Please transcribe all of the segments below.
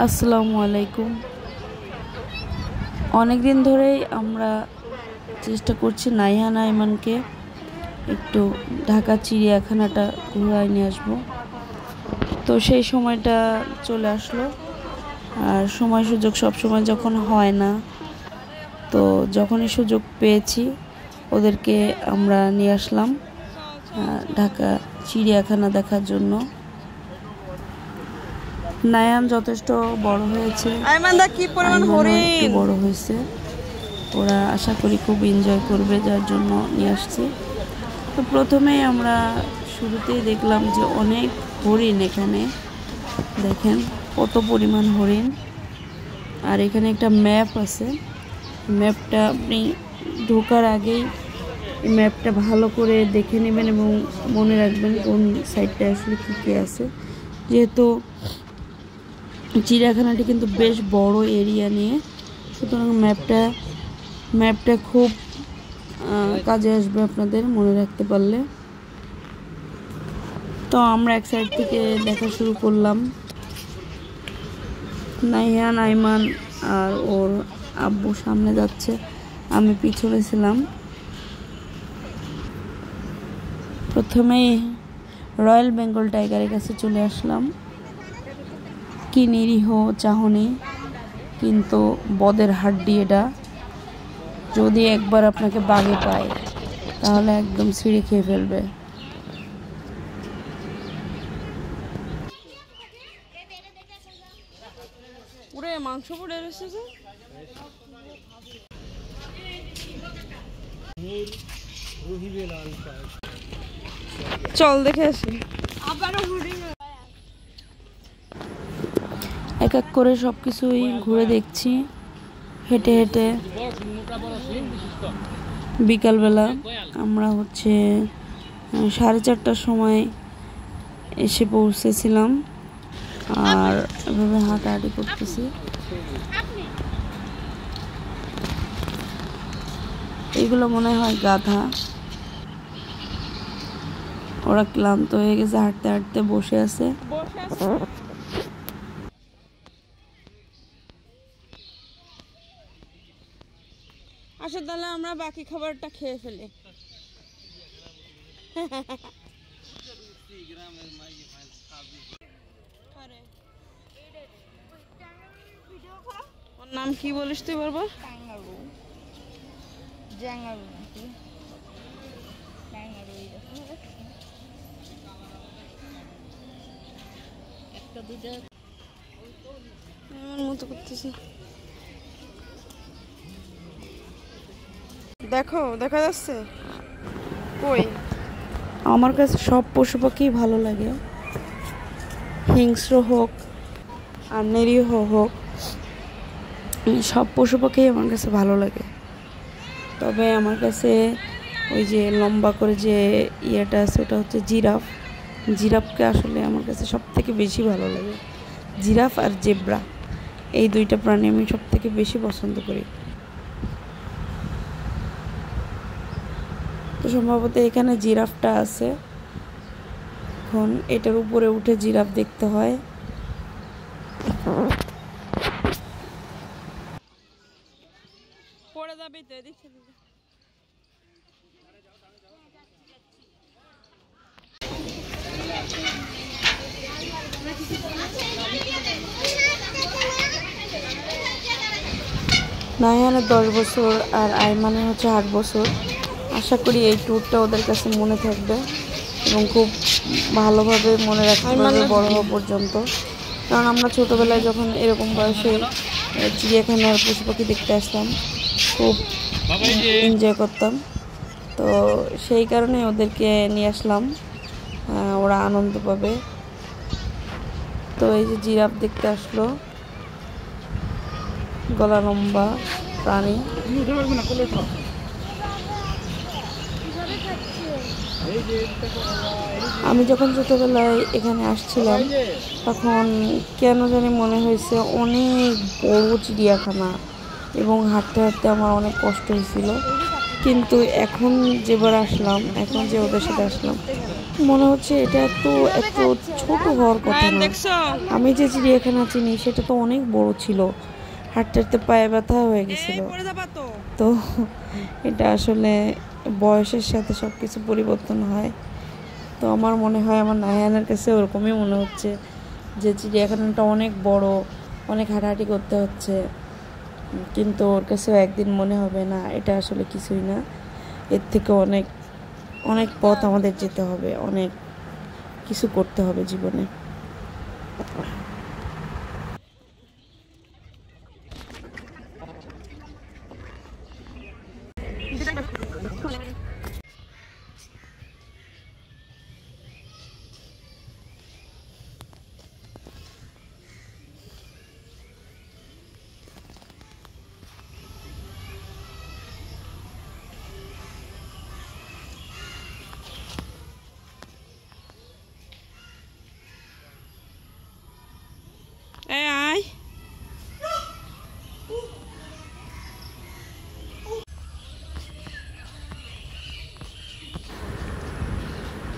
আসসালামু আলাইকুম। অনেক দিন ধরেই আমরা চেষ্টা করছি নাইহান আইমানকে একটু ঢাকা চিড়িয়াখানাটা ঘুরায় নিয়ে আসবো। তো সেই সময়টা চলে আসলো, আর সময় সুযোগ সব সময় যখন হয় না, তো যখনই সুযোগ পেয়েছি ওদেরকে আমরা নিয়ে আসলাম ঢাকা চিড়িয়াখানা দেখার জন্য। নায়ান যথেষ্ট বড় হয়েছে, একটু বড় হয়েছে, ওরা আশা করি খুব এনজয় করবে, যার জন্য নিয়ে আসছি। তো প্রথমেই আমরা শুরুতেই দেখলাম যে অনেক হরিণ, এখানে দেখেন কত পরিমাণ হরিণ। আর এখানে একটা ম্যাপ আছে, ম্যাপটা আপনি ঢোকার আগেই ম্যাপটা ভালো করে দেখে নেবেন এবং মনে রাখবেন কোন সাইডটা আসলে কী কী আছে, যেহেতু চিড়িয়াখানাটি কিন্তু বেশ বড় এরিয়া নিয়ে, সুতরাং ম্যাপটা খুব কাজে আসবে আপনাদের মনে রাখতে পারলে। তো আমরা এক সাইড থেকে দেখা শুরু করলাম। নাইহান আইমান আর ওর আব্বু সামনে যাচ্ছে, আমি পিছনে ছিলাম। প্রথমেই রয়্যাল বেঙ্গল টাইগারের কাছে চলে আসলাম। কি নিরীহ চাহনি, কিন্তু বদের হাড্ডি এটা। যদি একবার আপনাকে বাগে পায় তাহলে একদম ছিঁড়ে খেয়ে ফেলবে। মাংস পড়ে রয়েছে, চল দেখে আসি। এক এক করে সবকিছুই ঘুরে দেখছি হেঁটে হেঁটে। বিকালবেলা আমরা 4:30টার সময় এসে পৌঁছেছিলাম, আর এভাবে হাঁটাহাঁটি করতেছি। এগুলো মনে হয় গাধা, ওরা ক্লান্ত হয়ে গেছে, হাঁটতে হাঁটতে বসে আছে। আচ্ছা, তাহলে আমরা বাকি খাবারটা খেয়ে ফেলি। ওর নাম কি বলিস তুই বারবার? মতো করতেছি, দেখো দেখা যাচ্ছে কই? আমার কাছে সব পশু পাখি ভালো লাগে, হিংস্র হোক আর নিরীহ হোক, সব পশু পাখি আমার কাছে ভালো লাগে। তবে আমার কাছে ওই যে লম্বা করে যে ইয়েটা আছে, ওটা হচ্ছে জিরাফকে আসলে আমার কাছে সব থেকে বেশি ভালো লাগে। জিরাফ আর জেব্রা, এই দুইটা প্রাণী আমি সব থেকে বেশি পছন্দ করি। তো সম্ভবত এখানে জিরাফটা আছে, এখন এটার উপরে উঠে জিরাফ দেখতে হয়। পড়ে যাবি তো, দেখছি। নাইহানের 10 বছর আর আইমানের 8 বছর। আশা করি এই ট্যুরটা ওদের কাছে মনে থাকবে এবং খুব ভালোভাবে মনে রাখতে পারবে বড় হওয়া পর্যন্ত। কারণ আমরা ছোটোবেলায় যখন এরকম বয়সে চিড়িয়াখানার পশু পাখি দেখতে আসতাম, খুব এনজয় করতাম। তো সেই কারণে ওদেরকে নিয়ে আসলাম, ওরা আনন্দ পাবে। তো এই যে জিরাফ দেখতে আসলো, গলা লম্বা প্রাণী। আমি যখন ছোটবেলায় এখানে আসছিলাম তখন কেন জানি মনে হয়েছে অনেক বড় চিড়িয়াখানা, এবং হাঁটতে হাঁটতে আমার অনেক কষ্ট হয়েছিল। কিন্তু এখন যেবার আসলাম, এখন যে ওদের সাথে আসলাম, মনে হচ্ছে এটা এত ছোট হওয়ার কথা না। আমি যে চিড়িয়াখানা চিনি সেটা তো অনেক বড় ছিল, হাঁটতে হাঁটতে পায়ে ব্যথা হয়ে গেছিল। তো এটা আসলে বয়সের সাথে সব কিছু পরিবর্তন হয়। তো আমার মনে হয় আমার নায়ানের কাছে ওরকমই মনে হচ্ছে যে চিড়িয়াখানাটা অনেক বড়, অনেক হাঁটাহাঁটি করতে হচ্ছে, কিন্তু ওর কাছেও একদিন মনে হবে না এটা আসলে কিছুই না, এর থেকে অনেক অনেক পথ আমাদের যেতে হবে, অনেক কিছু করতে হবে জীবনে।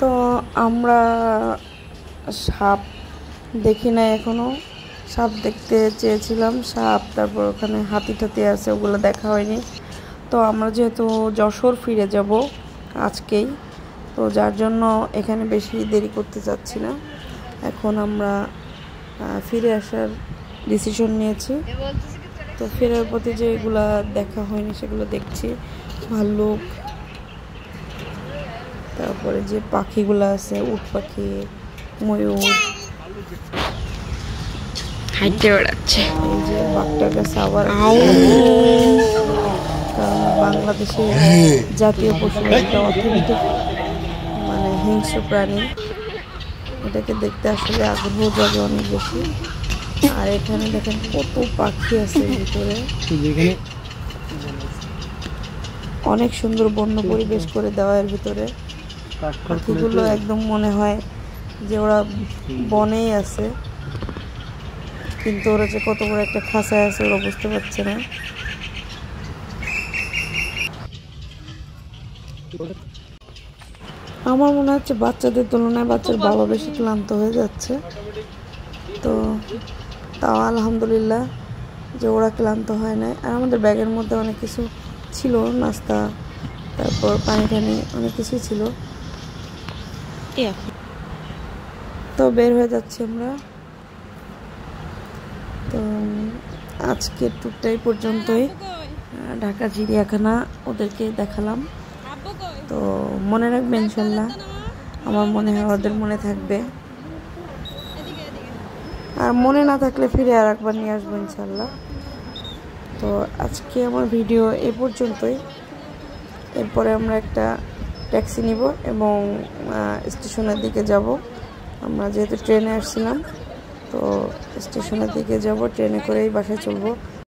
তো আমরা সাপ দেখি না এখনো, সাপ দেখতে চেয়েছিলাম, সাপ, তারপর ওখানে হাতি টাতি আছে, ওগুলো দেখা হয়নি। তো আমরা যেহেতু যশোর ফিরে যাব আজকেই, তো যার জন্য এখানে বেশি দেরি করতে চাচ্ছি না। এখন আমরা ফিরে আসার ডিসিশন নিয়েছি। তো ফেরার পথে যেগুলো দেখা হয়নি সেগুলো দেখছি, ভাল্লুক, তারপরে যে পাখিগুলো আছে, উট পাখি, ময়ূর হাইটে বেড়াচ্ছে। এই যে বাঘটার কাছে আবার, কারণ বাংলাদেশের জাতীয় পশু একটা অথেন্টিক মানে হিংস্র প্রাণী, এটাকে দেখতে আসলে আগ্রহ জাগে অনেক বেশি। আর এখানে দেখেন কত পাখি আছে ভিতরে, অনেক সুন্দর বন্য পরিবেশ করে দেওয়া এর ভিতরে। পাখিগুলো একদম মনে হয় যে ওরা বনেই আছে, কিন্তু ওরা যে কত বড় একটা খাঁচায় আছে ওরা বুঝতে পারছে না। আমার মনে হচ্ছে বাচ্চাদের তুলনায় বাচ্চার বাবা বেশি ক্লান্ত হয়ে যাচ্ছে। তো তাও আলহামদুলিল্লাহ যে ওরা ক্লান্ত হয় না। আর আমাদের ব্যাগের মধ্যে অনেক কিছু ছিল, নাস্তা, তারপর পানি টানি অনেক কিছুই ছিল। তো বের হয়ে যাচ্ছি আমরা। তো আজকের ট্যুরটাই পর্যন্তই, ঢাকা চিড়িয়াখানা ওদেরকে দেখালাম। তো মনে রাখবে ইনশাল্লাহ, আমার মনে হয় ওদের মনে থাকবে, আর মনে না থাকলে ফিরে আর একবার নিয়ে আসবো ইনশাল্লাহ। তো আজকে আমার ভিডিও এ পর্যন্তই। এরপরে আমরা একটা ট্যাক্সি নিব এবং স্টেশনের দিকে যাব। আমরা যেহেতু ট্রেনে আসছিলাম, তো স্টেশনের দিকে যাব, ট্রেনে করেই বাসায় চলবো।